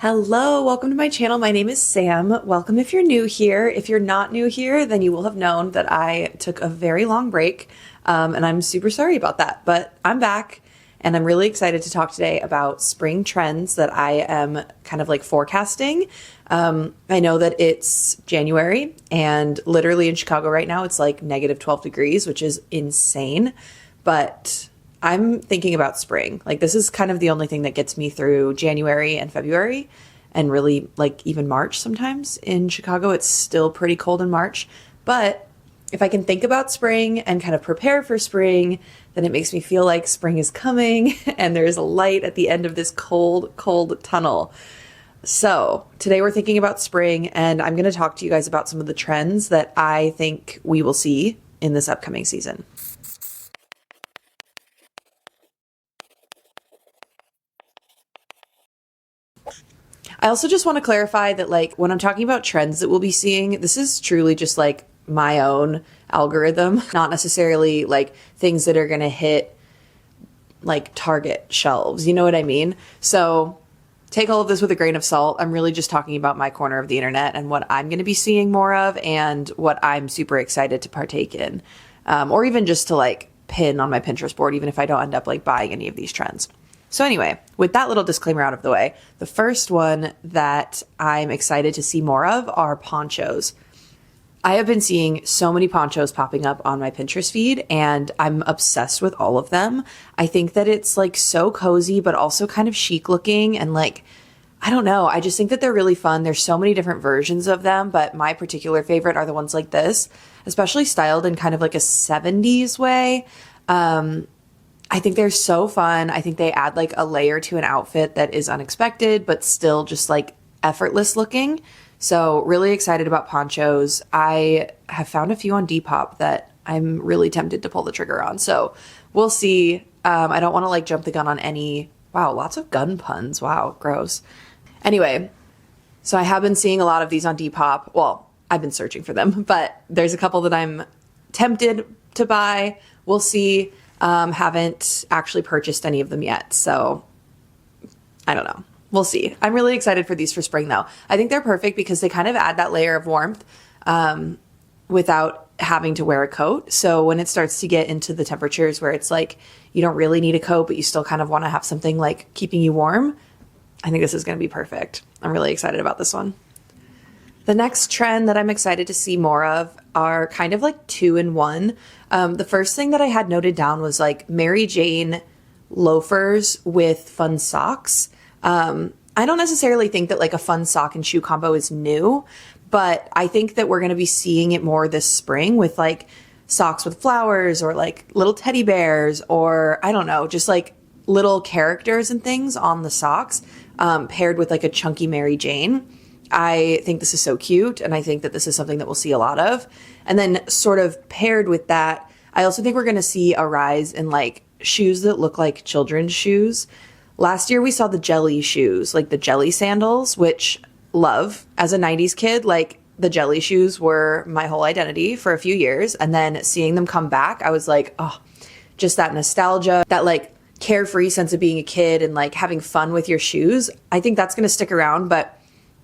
Hello, welcome to my channel. My name is Sam. Welcome if you're new here. If you're not new here, then you will have known that I took a very long break, and I'm super sorry about that, but I'm back and I'm really excited to talk today about spring trends that I am kind of like forecasting. I know that it's January and literally in Chicago right now, it's like negative 12 degrees, which is insane, but I'm thinking about spring. Like this is kind of the only thing that gets me through January and February and really like even March sometimes. In Chicago, it's still pretty cold in March. But if I can think about spring and kind of prepare for spring, then it makes me feel like spring is coming and there's a light at the end of this cold, cold tunnel. So today we're thinking about spring and I'm going to talk to you guys about some of the trends that I think we will see in this upcoming season. I also just want to clarify that like when I'm talking about trends that we'll be seeing, this is truly just like my own algorithm, not necessarily like things that are going to hit like Target shelves. You know what I mean? So take all of this with a grain of salt. I'm really just talking about my corner of the internet and what I'm going to be seeing more of and what I'm super excited to partake in, or even just to like pin on my Pinterest board, even if I don't end up like buying any of these trends. So anyway, with that little disclaimer out of the way, the first one that I'm excited to see more of are ponchos. I have been seeing so many ponchos popping up on my Pinterest feed and I'm obsessed with all of them. I think that it's like so cozy, but also kind of chic looking and like, I don't know. I just think that they're really fun. There's so many different versions of them, but my particular favorite are the ones like this, especially styled in kind of like a 70s way. I think they're so fun. I think they add like a layer to an outfit that is unexpected, but still just like effortless looking. So really excited about ponchos. I have found a few on Depop that I'm really tempted to pull the trigger on. So we'll see. I don't want to like jump the gun on any. Wow, lots of gun puns. Wow, gross. Anyway, so I have been seeing a lot of these on Depop. Well, I've been searching for them, but there's a couple that I'm tempted to buy. We'll see. Haven't actually purchased any of them yet. So I don't know. We'll see. I'm really excited for these for spring though. I think they're perfect because they kind of add that layer of warmth, without having to wear a coat. So when it starts to get into the temperatures where it's like, you don't really need a coat, but you still kind of want to have something like keeping you warm. I think this is going to be perfect. I'm really excited about this one. The next trend that I'm excited to see more of are kind of like 2-in-1. The first thing that I had noted down was like Mary Jane loafers with fun socks. I don't necessarily think that like a fun sock and shoe combo is new, but I think that we're going to be seeing it more this spring with like socks with flowers or like little teddy bears or I don't know, just like little characters and things on the socks, paired with like a chunky Mary Jane. I think this is so cute and I think that this is something that we'll see a lot of. And then sort of paired with that, I also think we're going to see a rise in like shoes that look like children's shoes. Last year we saw the jelly shoes, like the jelly sandals, which love as a 90s kid. Like the jelly shoes were my whole identity for a few years. And then seeing them come back, I was like, oh, just that nostalgia, that like carefree sense of being a kid and like having fun with your shoes. I think that's going to stick around, but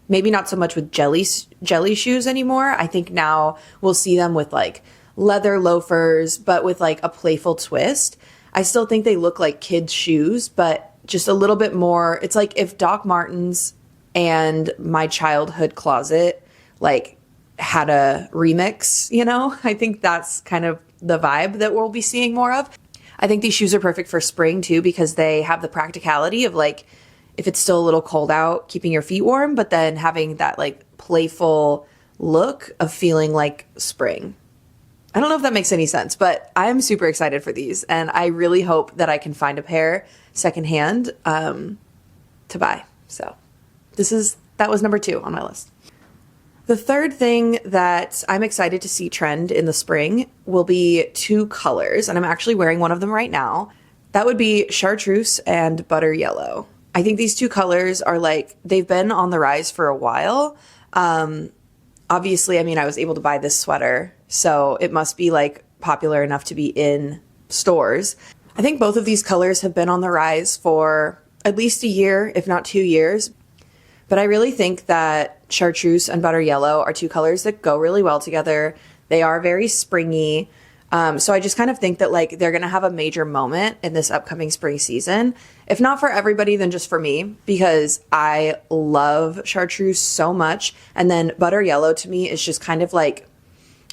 maybe not so much with jelly shoes anymore. I think now we'll see them with like leather loafers, but with like a playful twist. I still think they look like kids' shoes, but just a little bit more. It's like if Doc Martens and My Childhood Closet like had a remix, you know? I think that's kind of the vibe that we'll be seeing more of. I think these shoes are perfect for spring too because they have the practicality of like, if it's still a little cold out, keeping your feet warm, but then having that like playful look of feeling like spring. I don't know if that makes any sense, but I'm super excited for these. And I really hope that I can find a pair secondhand to buy. So that was number 2 on my list. The third thing that I'm excited to see trend in the spring will be 2 colors. And I'm actually wearing one of them right now. That would be chartreuse and butter yellow. I think these 2 colors are like, they've been on the rise for a while. Obviously, I mean, I was able to buy this sweater, so it must be like popular enough to be in stores. I think both of these colors have been on the rise for at least a year, if not 2 years. But I really think that chartreuse and butter yellow are two colors that go really well together. They are very springy. So I just kind of think that like they're going to have a major moment in this upcoming spring season. If not for everybody, then just for me, because I love chartreuse so much. And then butter yellow to me is just kind of like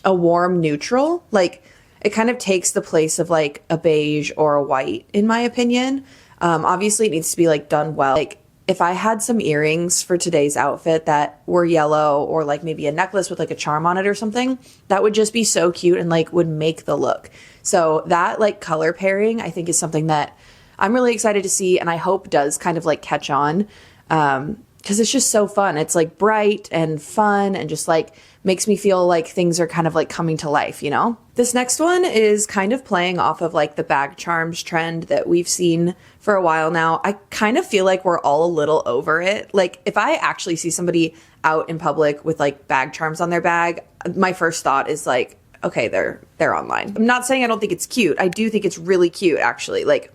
a warm neutral. Like it kind of takes the place of like a beige or a white, in my opinion. Obviously it needs to be like done well. Like if I had some earrings for today's outfit that were yellow, or like maybe a necklace with like a charm on it or something, that would just be so cute and like would make the look. So that like color pairing, I think, is something that I'm really excited to see, and I hope does kind of like catch on, because it's just so fun. It's like bright and fun and just like makes me feel like things are kind of like coming to life, you know? This next one is kind of playing off of like the bag charms trend that we've seen for a while now. I kind of feel like we're all a little over it. Like if I actually see somebody out in public with like bag charms on their bag, my first thought is like, okay, they're online. I'm not saying I don't think it's cute. I do think it's really cute, actually. Like,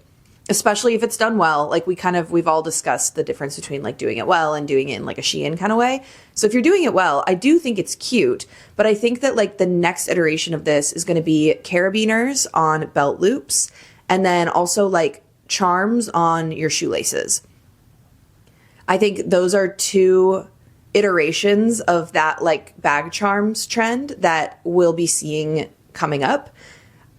especially if it's done well. Like we've all discussed the difference between like doing it well and doing it in like a Shein kind of way. So if you're doing it well, I do think it's cute, but I think that like the next iteration of this is going to be carabiners on belt loops, and then also like charms on your shoelaces. I think those are two iterations of that like bag charms trend that we'll be seeing coming up.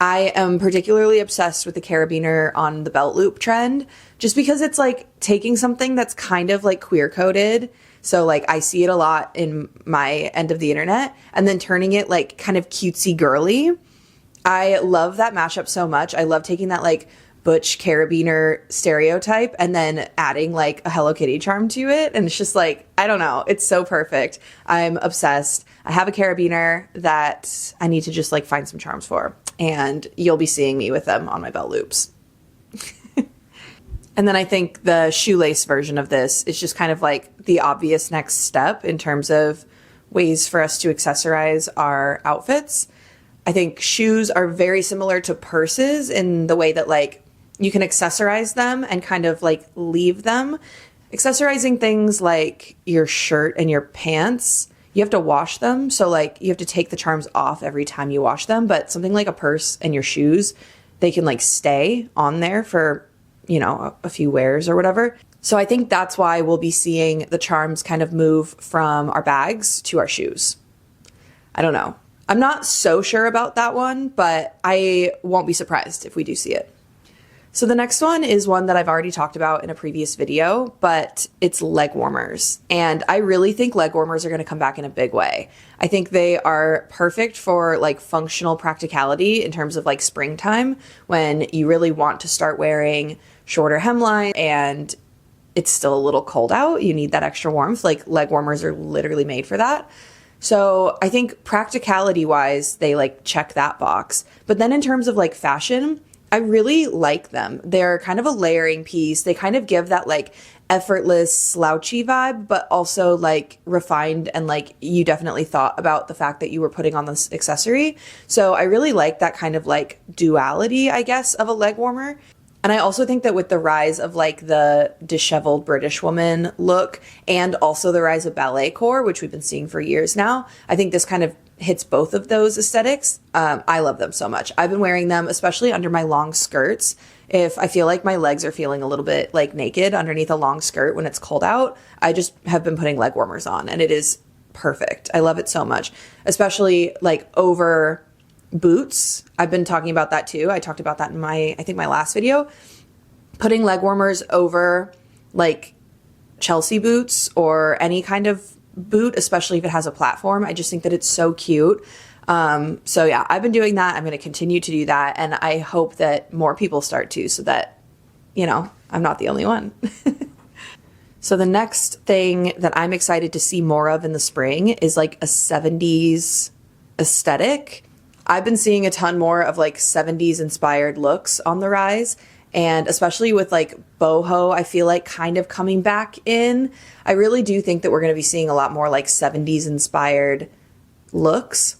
I am particularly obsessed with the carabiner on the belt loop trend, just because it's like taking something that's kind of like queer coded. So like I see it a lot in my end of the internet, and then turning it like kind of cutesy girly. I love that mashup so much. I love taking that like butch carabiner stereotype and then adding like a Hello Kitty charm to it. And it's just like, I don't know. It's so perfect. I'm obsessed. I have a carabiner that I need to just like find some charms for, and you'll be seeing me with them on my belt loops. And then I think the shoelace version of this is just kind of like the obvious next step in terms of ways for us to accessorize our outfits. I think shoes are very similar to purses in the way that like you can accessorize them and kind of like leave them. Accessorizing things like your shirt and your pants, you have to wash them. So like you have to take the charms off every time you wash them. But something like a purse and your shoes, they can like stay on there for, you know, a few wears or whatever. So I think that's why we'll be seeing the charms kind of move from our bags to our shoes. I don't know. I'm not so sure about that one, but I won't be surprised if we do see it. So the next one is one that I've already talked about in a previous video, but it's leg warmers. And I really think leg warmers are going to come back in a big way. I think they are perfect for like functional practicality in terms of like springtime, when you really want to start wearing shorter hemline and it's still a little cold out. You need that extra warmth. Like leg warmers are literally made for that. So I think practicality wise, they like check that box. But then in terms of like fashion, I really like them. They're kind of a layering piece. They kind of give that like effortless slouchy vibe, but also like refined, and like you definitely thought about the fact that you were putting on this accessory. So I really like that kind of like duality, I guess, of a leg warmer. And I also think that with the rise of like the disheveled British woman look, and also the rise of ballet core, which we've been seeing for years now, I think this kind of hits both of those aesthetics. I love them so much. I've been wearing them, especially under my long skirts. If I feel like my legs are feeling a little bit like naked underneath a long skirt when it's cold out, I just have been putting leg warmers on, and it is perfect. I love it so much, especially like over boots. I've been talking about that too. I talked about that in my last video. Putting leg warmers over like Chelsea boots or any kind of boot, especially if it has a platform. I just think that it's so cute. So yeah, I've been doing that. I'm going to continue to do that. And I hope that more people start to, so that, you know, I'm not the only one. So the next thing that I'm excited to see more of in the spring is like a 70s aesthetic. I've been seeing a ton more of like 70s inspired looks on the rise. And especially with like boho, I feel like kind of coming back in. I really do think that we're going to be seeing a lot more like 70s inspired looks,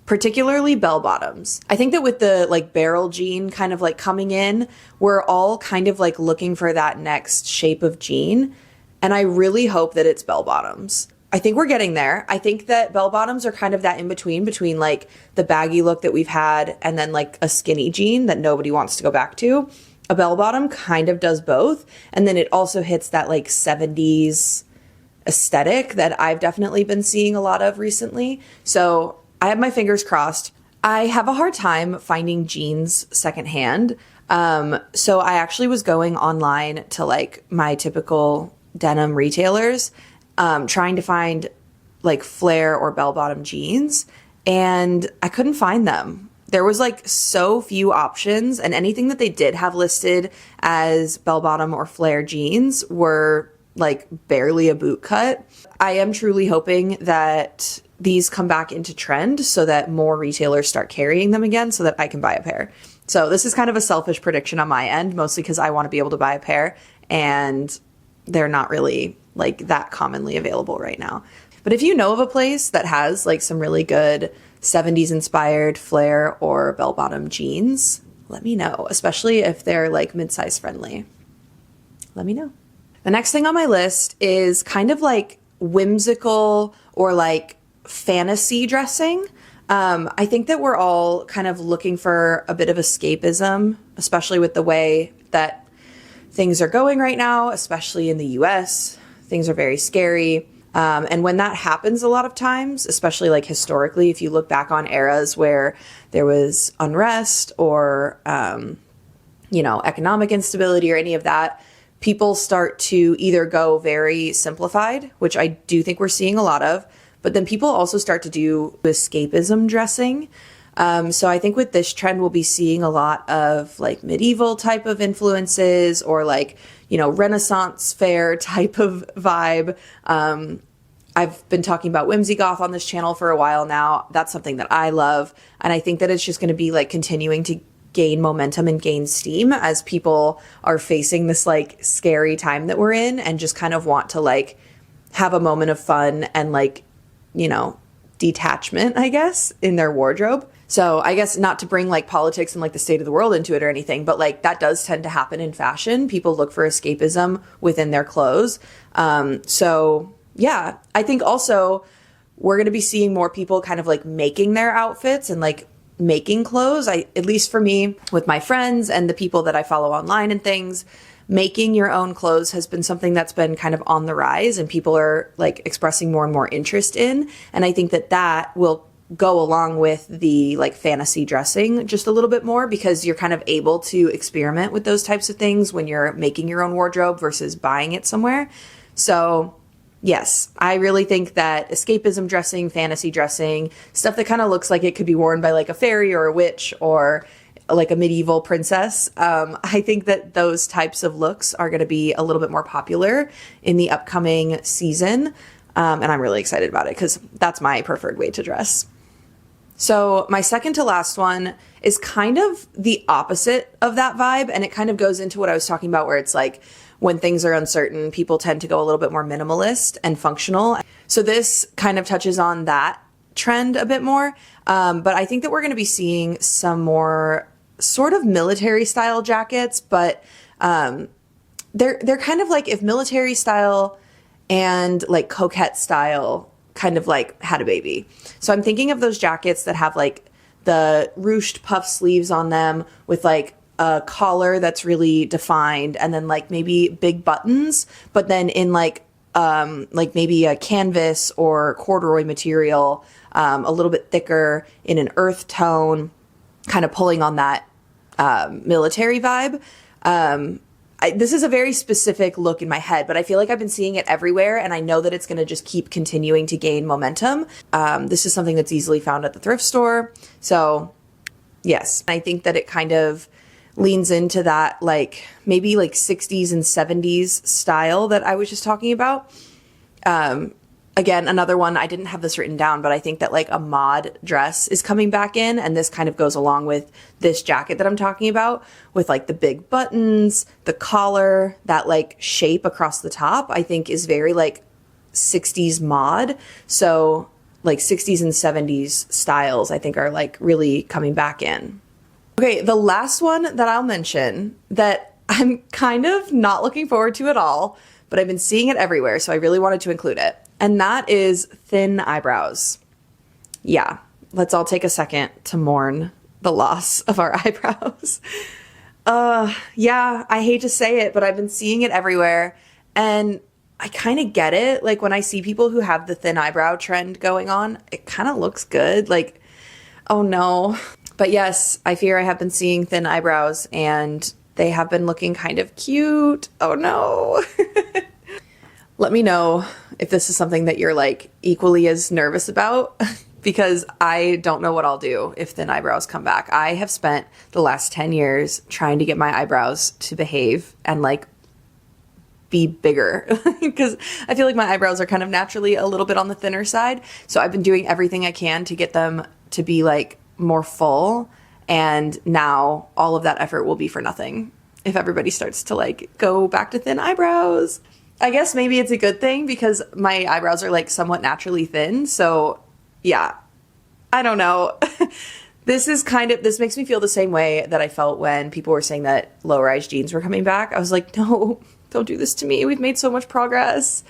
particularly bell bottoms. I think that with the like barrel jean kind of like coming in, we're all kind of like looking for that next shape of jean. And I really hope that it's bell bottoms. I think we're getting there. I think that bell bottoms are kind of that in between like the baggy look that we've had and then like a skinny jean that nobody wants to go back to. A bell bottom kind of does both. And then it also hits that like 70s aesthetic that I've definitely been seeing a lot of recently. So I have my fingers crossed. I have a hard time finding jeans secondhand. So I actually was going online to like my typical denim retailers, trying to find like flare or bell bottom jeans, and I couldn't find them. There was like so few options, and anything that they did have listed as bell bottom or flare jeans were like barely a boot cut. I am truly hoping that these come back into trend so that more retailers start carrying them again so that I can buy a pair. So this is kind of a selfish prediction on my end, mostly because I want to be able to buy a pair, and they're not really like that commonly available right now. But if you know of a place that has like some really good 70s inspired flare or bell bottom jeans, let me know, especially if they're like mid-size friendly. Let me know. The next thing on my list is kind of like whimsical or like fantasy dressing. I think that we're all kind of looking for a bit of escapism, especially with the way that things are going right now, especially in the US. Things are very scary. And when that happens a lot of times, especially like historically, if you look back on eras where there was unrest or, economic instability or any of that, people start to either go very simplified, which I do think we're seeing a lot of, but then people also start to do escapism dressing. So I think with this trend, we'll be seeing a lot of like medieval type of influences or like, Renaissance fair type of vibe. I've been talking about whimsy goth on this channel for a while now. That's something that I love. And I think that it's just going to be like continuing to gain momentum and gain steam as people are facing this like scary time that we're in and just kind of want to like have a moment of fun and like, detachment, I guess, in their wardrobe. So I guess not to bring like politics and like the state of the world into it or anything, but like that does tend to happen in fashion. People look for escapism within their clothes. So yeah, I think also we're going to be seeing more people kind of like making their outfits and like making clothes. At least for me, with my friends and the people that I follow online and things, making your own clothes has been something that's been kind of on the rise and people are like expressing more and more interest in. And I think that that will go along with the like fantasy dressing just a little bit more because you're kind of able to experiment with those types of things when you're making your own wardrobe versus buying it somewhere. So yes, I really think that escapism dressing, fantasy dressing, stuff that kind of looks like it could be worn by like a fairy or a witch or like a medieval princess. I think that those types of looks are going to be a little bit more popular in the upcoming season. And I'm really excited about it because that's my preferred way to dress. So my second to last one is kind of the opposite of that vibe. And it kind of goes into what I was talking about where it's like when things are uncertain, people tend to go a little bit more minimalist and functional. So this kind of touches on that trend a bit more. But I think that we're going to be seeing some more sort of military style jackets, but they're kind of like if military style and like coquette style kind of like had a baby. So I'm thinking of those jackets that have like the ruched puff sleeves on them with like a collar that's really defined and then like maybe big buttons, but then in like maybe a canvas or corduroy material, a little bit thicker in an earth tone, kind of pulling on that military vibe. This is a very specific look in my head, but I feel like I've been seeing it everywhere and I know that it's going to just keep continuing to gain momentum. This is something that's easily found at the thrift store. So yes, I think that it kind of leans into that like maybe like 60s and 70s style that I was just talking about. Again, another one, I didn't have this written down, but I think that like a mod dress is coming back in. And this kind of goes along with this jacket that I'm talking about with like the big buttons, the collar, that like shape across the top, I think is very like 60s mod. So like 60s and 70s styles, I think are like really coming back in. Okay, the last one that I'll mention that I'm kind of not looking forward to at all, but I've been seeing it everywhere, so I really wanted to include it. And that is thin eyebrows. Yeah, let's all take a second to mourn the loss of our eyebrows. Yeah, I hate to say it, but I've been seeing it everywhere, and I kind of get it. Like, when I see people who have the thin eyebrow trend going on, it kind of looks good. Like, oh no. But yes, I fear I have been seeing thin eyebrows, and they have been looking kind of cute. Oh no. Let me know if this is something that you're like equally as nervous about, because I don't know what I'll do if thin eyebrows come back. I have spent the last 10 years trying to get my eyebrows to behave and like be bigger, because I feel like my eyebrows are kind of naturally a little bit on the thinner side. So I've been doing everything I can to get them to be like more full. And now all of that effort will be for nothing if everybody starts to like go back to thin eyebrows. I guess maybe it's a good thing because my eyebrows are like somewhat naturally thin. So yeah, I don't know. This makes me feel the same way that I felt when people were saying that low-rise jeans were coming back. I was like, no, don't do this to me. We've made so much progress.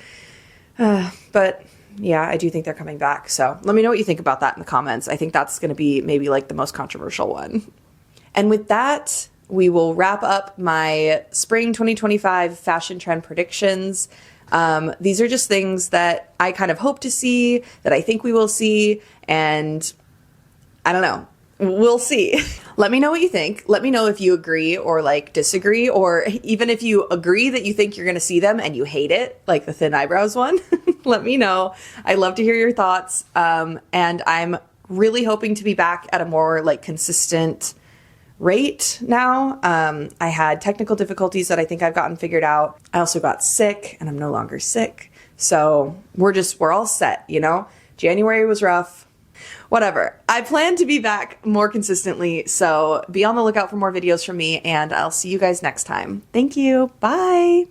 But yeah, I do think they're coming back. So let me know what you think about that in the comments. I think that's going to be maybe like the most controversial one. And with that, we will wrap up my spring 2025 fashion trend predictions. These are just things that I kind of hope to see, that I think we will see, and I don't know. We'll see. Let me know what you think. Let me know if you agree or like disagree, or even if you agree that you think you're going to see them and you hate it, like the thin eyebrows one. Let me know. I love to hear your thoughts. And I'm really hoping to be back at a more like consistent rate now. I had technical difficulties that I think I've gotten figured out. I also got sick, and I'm no longer sick. So we're all set, you know? January was rough. Whatever. I plan to be back more consistently, so be on the lookout for more videos from me, and I'll see you guys next time. Thank you. Bye.